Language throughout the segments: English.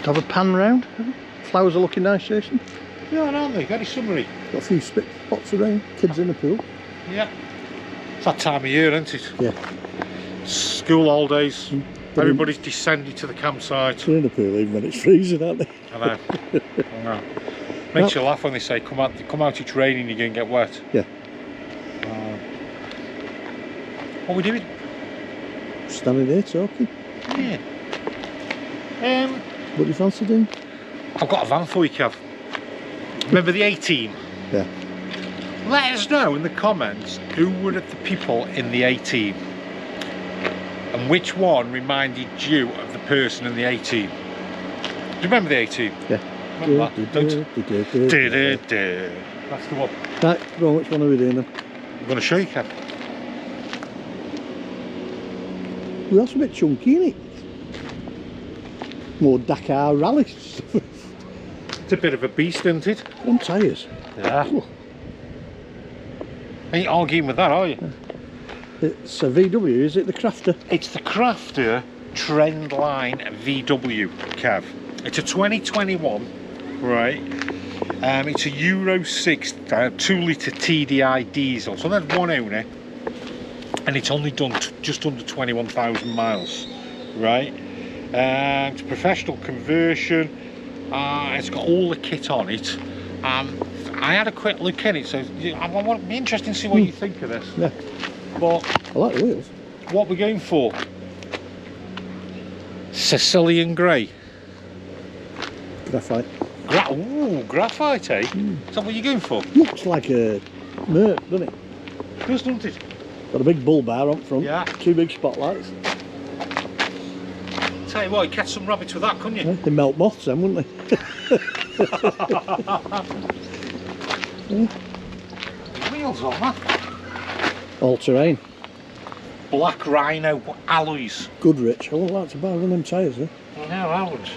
Just have a pan round. Flowers are looking nice, Jason. Yeah, aren't they? Very summery. Got a few spots of rain. Kids in the pool. Yeah. It's that time of year, isn't it? Yeah. School holidays. Everybody's descended to the campsite. They're in the pool even when it's freezing, aren't they? I know. I know. Makes you laugh when they say, come out, it's raining, you're going to get wet. Yeah. What are we doing? Standing there talking. Yeah. What do you fancy doing? I've got a van for you, Kev. Remember the A-Team? Yeah. Let us know in the comments who were the people in the A-Team and which one reminded you of the person in the A-Team. Do you remember the A-Team? Yeah. Remember that? That's the one. Right, go on, which one are we doing then? I'm going to show you, Kev. Well, that's a bit chunky, isn't it? More Dakar rally. It's a bit of a beast, isn't it? On tyres. Yeah. Ooh. Ain't arguing with that, are you? It's a VW, is it the Crafter? It's the Crafter Trendline VW, Kev. It's a 2021, right? It's a Euro 6 2-litre TDI diesel. So that's one owner, and it's only done just under 21,000 miles, right? It's a professional conversion. It's got all the kit on it. I had a quick look at it, so I want to be interested to see what you think of this. Yeah. But I like the wheels. What we're going for? Sicilian grey. Graphite. Ooh, graphite, eh? Is that what you're going for? Looks like a Merc, doesn't it? It does, doesn't it? Got a big bull bar up front. Yeah. 2 big spotlights. Tell you what, you catch some rabbits with that, couldn't you? Yeah, they melt moths then, wouldn't they? Yeah. Wheels on that. All terrain. Black Rhino alloys. Good, Rich. I wouldn't like to buy one of them tyres, eh? No, I would.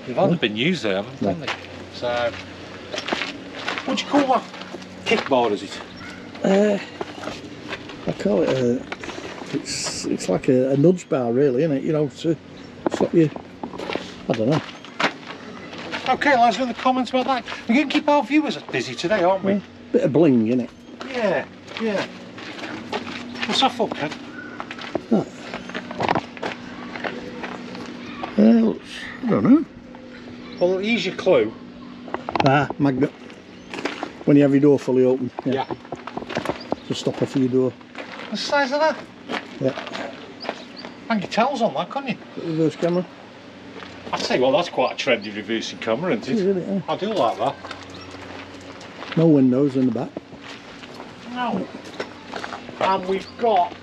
They've only been used there, haven't they? So, what do you call that? Kickboard, is it? I call it a... It's like a nudge bar, really, isn't it? You know, to stop you... I don't know. Okay, let us know in the comments about that. We're going to keep our viewers busy today, aren't we? Yeah. Bit of bling, innit? Yeah, yeah. What's that for, Kev? I don't know. Well, here's your clue. Magnet. When you have your door fully open. Yeah. It's a stopper for your door. The size of that? Yeah. Hang your towels on that, couldn't you? Reverse camera. I'd say, well, that's quite a trendy reversing camera, isn't it? Really, yeah. I do like that. No windows in the back. No. And we've got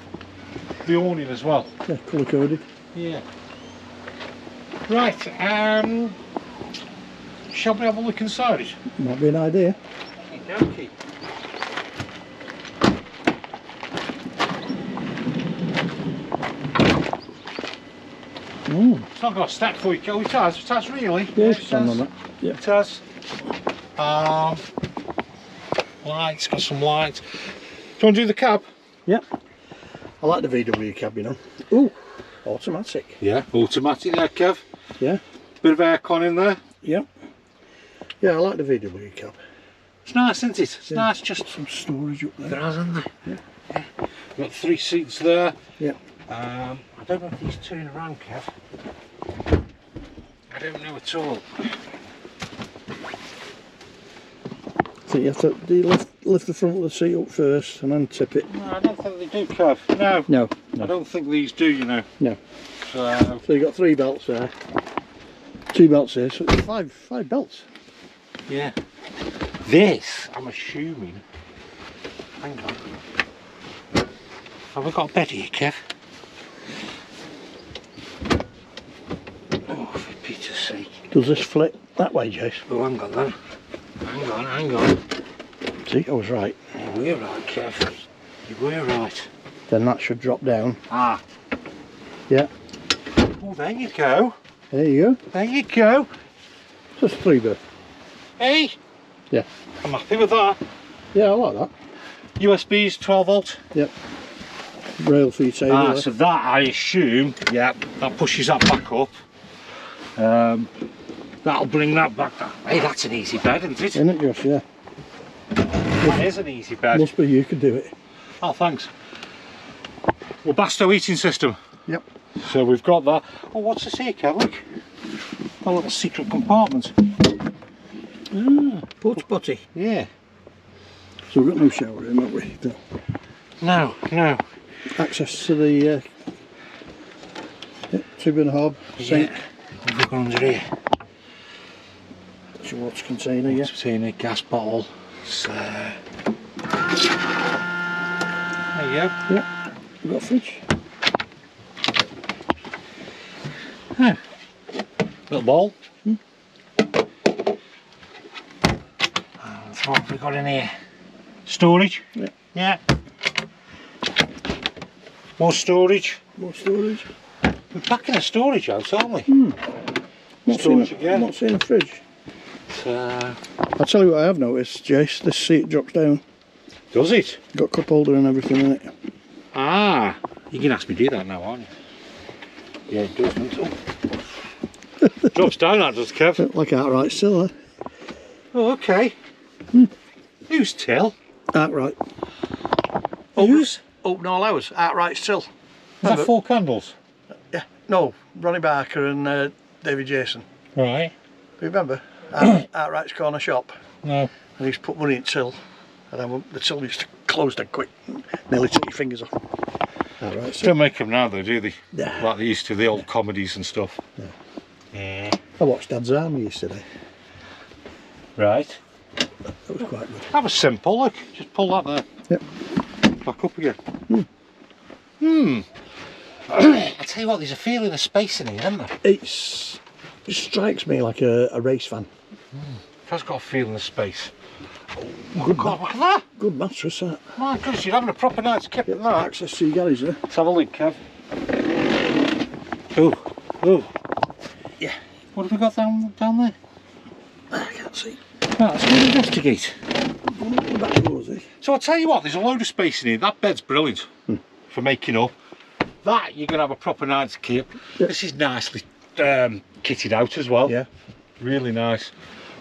the awning as well. Yeah, colour coded. Yeah. Right, shall we have a look inside it? Might be an idea. Okay. It's not got a step for you, Kel. It has really. Yeah, it's on that. Yeah. It has. Lights, got some lights. Do you want to do the cab? Yeah. I like the VW cab, you know. Ooh, automatic. Yeah, automatic there, Kev. Yeah. Bit of aircon in there. Yeah. Yeah, I like the VW cab. It's nice, isn't it? It's nice, just some storage up there. There has, isn't there? Yeah. We've got 3 seats there. Yeah. I don't know if these turn around, Kev. I don't know at all. So you have to lift the front of the seat up first and then tip it. No, I don't think they do, Kev. No. No. I don't think these do, you know. No. So you've got 3 belts there. 2 belts here, so it's 5 belts. Yeah. This, I'm assuming. Hang on. Have we got a bed here, Kev? Oh, for Peter's sake. Does this flip that way, Jace? Oh, hang on then. Hang on. See, I was right. You were right, Kev. You were right. Then that should drop down. Ah. Yeah. Oh, there you go. There you go. There you go. Just 3 berth. Hey. Yeah. I'm happy with that. Yeah, I like that. USBs, 12 volt. Yep. Rail for your table. So that, I assume, yeah, that pushes that back up. That'll bring that back. Hey, that's an easy bed, isn't it? Isn't it, Josh? Yeah. That is an easy bed. Must be you could do it. Oh, thanks. Webasto heating system. Yep. So we've got that. Oh, what's this here, Kev? Look. A little secret compartment. Ah, porta potty. Yeah. So we've got no shower room, haven't we? No, no. Access to the tube and hob, sink. Yeah. What have we got under here? That's your water container, Water yeah. container, gas bottle. So, there you go. Yeah. We've got a fridge. Oh. Little bowl. And what have we got in here? Storage. Yeah. Yeah. More storage. More storage. We're back in a storage house, aren't we? Not Storage seen, again. Not seen a fridge. So, I'll tell you what I have noticed, Jace. This seat drops down. does it? Got cup holder and everything in it. Ah, you can ask me to do that now, aren't you? Yeah, it does, doesn't it? Oh. Drops down, that does, Kev. Like outright still, eh? Oh, okay. Who's Till? Outright. Who's? Open all hours. Outright still. Is that 4 candles? Yeah. No, Ronnie Barker and David Jason. Right. Do you remember? Outright's corner shop. No. And he's put money in till. And then the till used to close dead quick. Nearly took your fingers off. Outright still. Don't make them now though, do they? Yeah. Like they used to, the old comedies and stuff. Yeah. Yeah. I watched Dad's Army yesterday. Right. That was quite good. That was simple, look. Just pull that there. Yep. Back up again. I tell you what, there's a feeling of space in here, isn't there? It strikes me like a race van. I've got a feeling of space. Oh, Good, God, look at that. good mattress, that. My goodness, you're having a proper night's kip in that. Access to your garage there. Let's have a look, Kev. Oh, oh. Yeah. What have we got down there? I can't see. Right, let's go and investigate. Going up the back doors, eh? So I'll tell you what, there's a load of space in here. That bed's brilliant for making up. That, you're going to have a proper night's kip. Yeah. This is nicely kitted out as well. Yeah. Really nice.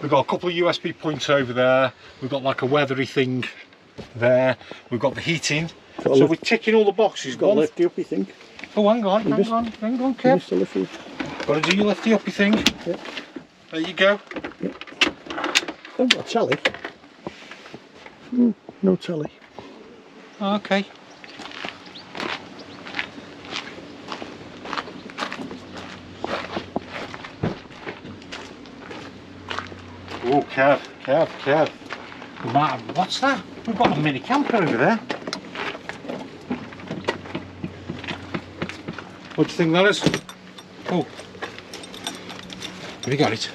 We've got a couple of USB points over there. We've got like a weathery thing there. We've got the heating. So we're ticking all the boxes. Got a lifty uppy thing. Oh, hang on, hang on, You Kev. missed the lifty. Got to do your lifty uppy thing. Yep. There you go. Oh, got a telly. No telly. Okay. Oh, Kev. What's that? We've got a mini camper over there. What do you think that is? Oh. Have you got it?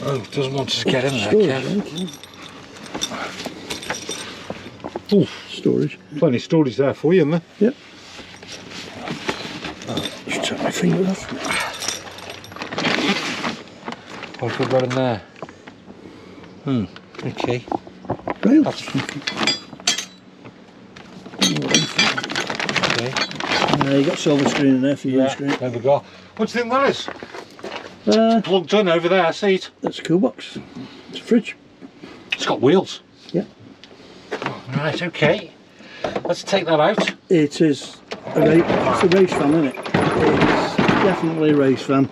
Oh, doesn't want us to get in there, Kev. Oh, Storage. plenty of storage there for you, isn't there? Yep. Just take my finger off. What have we got in there? Okay. Rails. Okay. You got silver screen in there for your screen. There we go. What do you think that is? Plugged in over there, I see it. That's a cool box. It's a fridge. It's got wheels. Yeah. Right, okay. Let's take that out. It is it's a race fan, isn't it? It's definitely a race fan.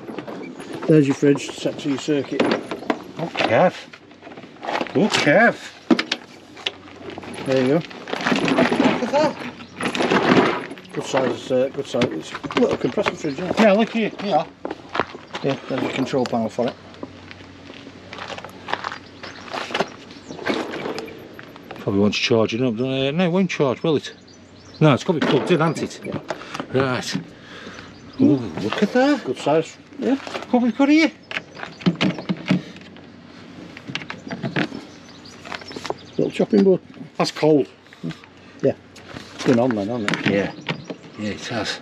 There's your fridge set to your circuit. Oh, Kev. Oh, Kev. There you go. Look at that. Good size, good size. It's a little compressor fridge, isn't it? Yeah, look here. Yeah. Yeah, there's a control panel for it. Probably wants charging up. No, it won't charge, will it? No, it's got to be plugged in, hasn't it? Yeah. Right. Ooh, look at that. Good size. Yeah. What have we got here? Little chopping board. That's cold. Yeah. It's been on then, hasn't it? Yeah. Yeah, it has.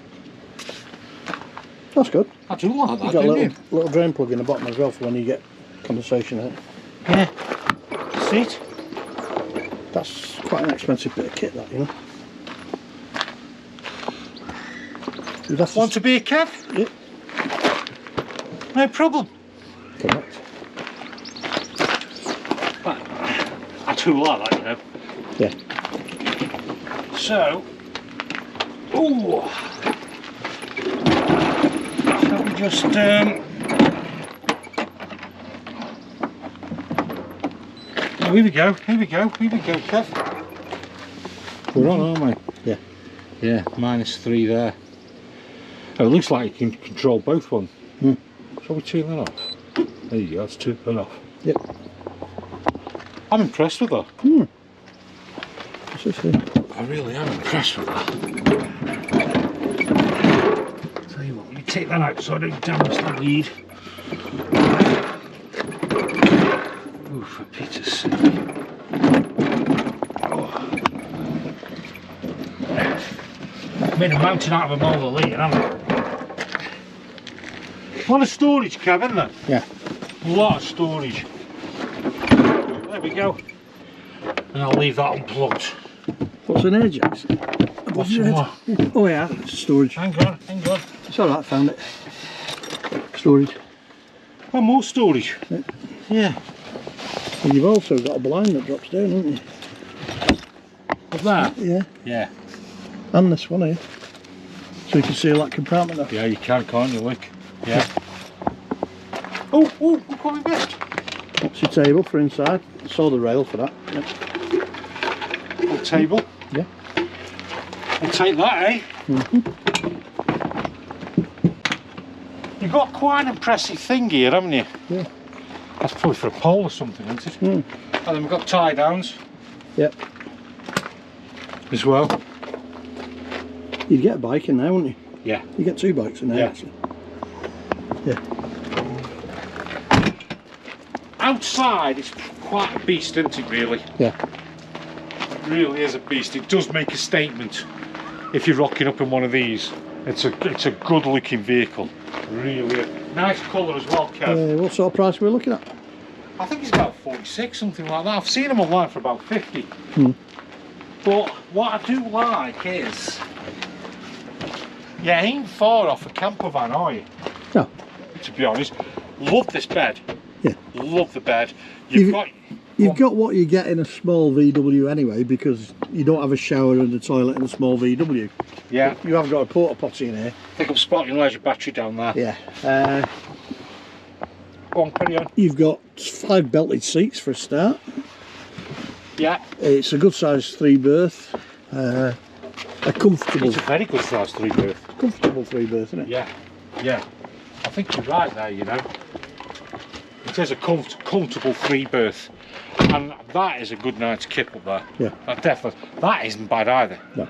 That's good. I do like that, You've got a don't you? little drain plug in the bottom as well for when you get condensation in it. Yeah. See it? That's quite an expensive bit of kit, that, you know. Want a beer, Kev? Yeah. No problem. Correct. Right. I too like that, you know. Yeah. So, ooh. Shall we just oh, here we go, Kev. We're on, aren't we? Yeah. Yeah, -3 there. Oh, it looks like you can control both ones. Shall we turn that off? There you go, let's turn that off. Yep. I'm impressed with that. What's this here? I really am impressed with that. Tell you what, let me take that out so I don't damage the lead. Ooh, for Peter's sake. Oh. Made a mountain out of a molar lead, haven't I? A lot of storage, Kev, isn't there? Yeah. A lot of storage. There we go. And I'll leave that unplugged. What's an air jacket? What's more? Oh yeah, it's storage. Hang on. It's alright, I found it. Storage. Oh, more storage. Yeah. And you've also got a blind that drops down, haven't you? What's that? Yeah. Yeah. And this one here. So you can see that compartment off. Yeah, you can, can't you, look? Yeah. Oh, look what we missed. That's your table for inside. I saw the rail for that. Yep. Little table. Yeah. I'll take that, eh? You've got quite an impressive thing here, haven't you? Yeah. That's probably for a pole or something, isn't it? Mm. And then we've got tie downs. Yep. As well. You'd get a bike in there, wouldn't you? Yeah. You get 2 bikes in there, actually. Yeah. Outside, it's quite a beast, isn't it, really? Yeah. It really is a beast. It does make a statement if you're rocking up in one of these. It's a good looking vehicle. Really is. Nice colour as well, Kev. What sort of price are we looking at? I think it's about 46, something like that. I've seen them online for about 50. But what I do like is, you ain't far off a campervan, are you? No. To be honest, love this bed. Yeah. Love the bed. You've got what you get in a small VW anyway, because you don't have a shower and a toilet in a small VW. Yeah. You have got a porta potty in here. I think I'm spotting leisure battery down there. Yeah. Go on, carry on. You've got 5 belted seats for a start. Yeah. It's a good size 3-berth. A comfortable. It's a very good size 3-berth. Comfortable 3-berth, isn't it? Yeah. Yeah. I think you're right there, you know. It is a comfortable 3-berth. And that is a good night's kip up there. Yeah. That isn't bad either. No.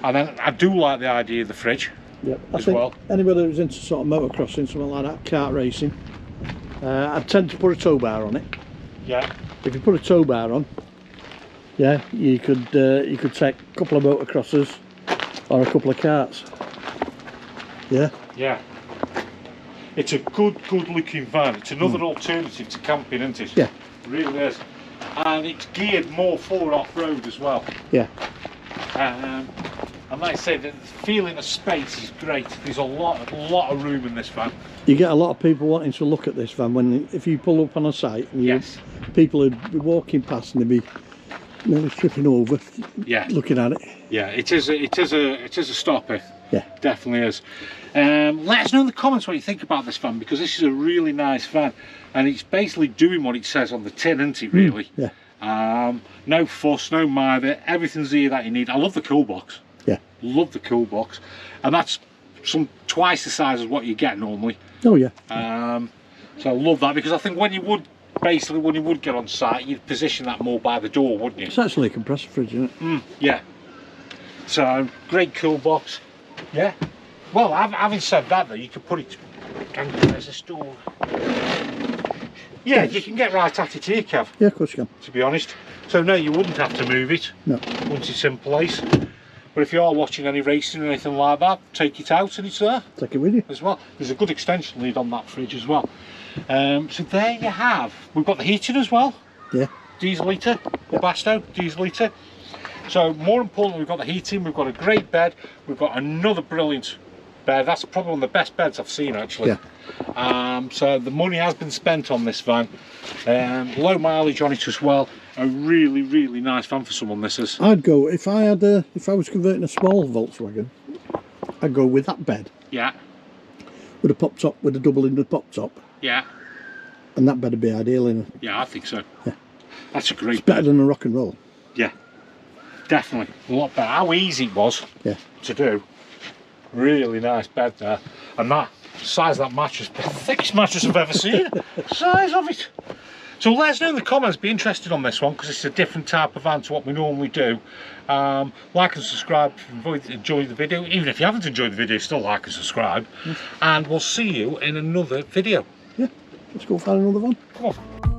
And then I do like the idea of the fridge. Yep. I think anybody who's into sort of motocrossing, something like that, kart racing, I'd tend to put a tow bar on it. Yeah. If you put a tow bar on, yeah, you could take a couple of motocrossers or a couple of karts. Yeah. Yeah. It's a good looking van. It's another alternative to camping, isn't it? Yeah. It really is. And it's geared more for off-road as well. Yeah. And like I say, the feeling of space is great. There's a lot of room in this van. You get a lot of people wanting to look at this van if you pull up on a site. And yes. People would be walking past and they'd be nearly tripping over. Yeah. Looking at it. Yeah. It is a stopper. Yeah. Definitely is. Let us know in the comments what you think about this van, because this is a really nice van, and it's basically doing what it says on the tin, isn't it? Really. Yeah. No fuss, no mither. Everything's here that you need. I love the cool box. Yeah. Love the cool box, and that's twice the size of what you get normally. Oh yeah. So I love that, because I think when you would get on site, you'd position that more by the door, wouldn't you? It's actually a compressor fridge, isn't it? Yeah. So great cool box. Yeah. Well, having said that, though, you could put it. There's a store. Yeah, you can get right at it here, Kev. Yeah, of course you can. To be honest. So no, you wouldn't have to move it. No. Once it's in place. But if you are watching any racing or anything like that, take it out and it's there. Take it with you. As well. There's a good extension lead on that fridge as well. So there you have. We've got the heating as well. Yeah. Diesel heater. Webasto diesel heater. So more importantly, we've got the heating. We've got a great bed. We've got another brilliant bed. That's probably one of the best beds I've seen actually. Yeah. So the money has been spent on this van. Low mileage on it as well. A really nice van for someone, this is. I'd go, if I was converting a small Volkswagen, I'd go with that bed. Yeah. With a pop top, with a double in the pop top. Yeah. And that bed would be ideal in it. Yeah, I think so. Yeah. That's a great It's better bed. than a rock and roll. Yeah. Definitely. A lot better. How easy it was to do. Really nice bed there. And that size of that mattress, the thickest mattress I've ever seen. Size of it. So let us know in the comments, be interested on this one, because it's a different type of van to what we normally do. Like and subscribe if you enjoyed the video. Even if you haven't enjoyed the video, still like and subscribe. And we'll see you in another video. Yeah, let's go find another one. Come on.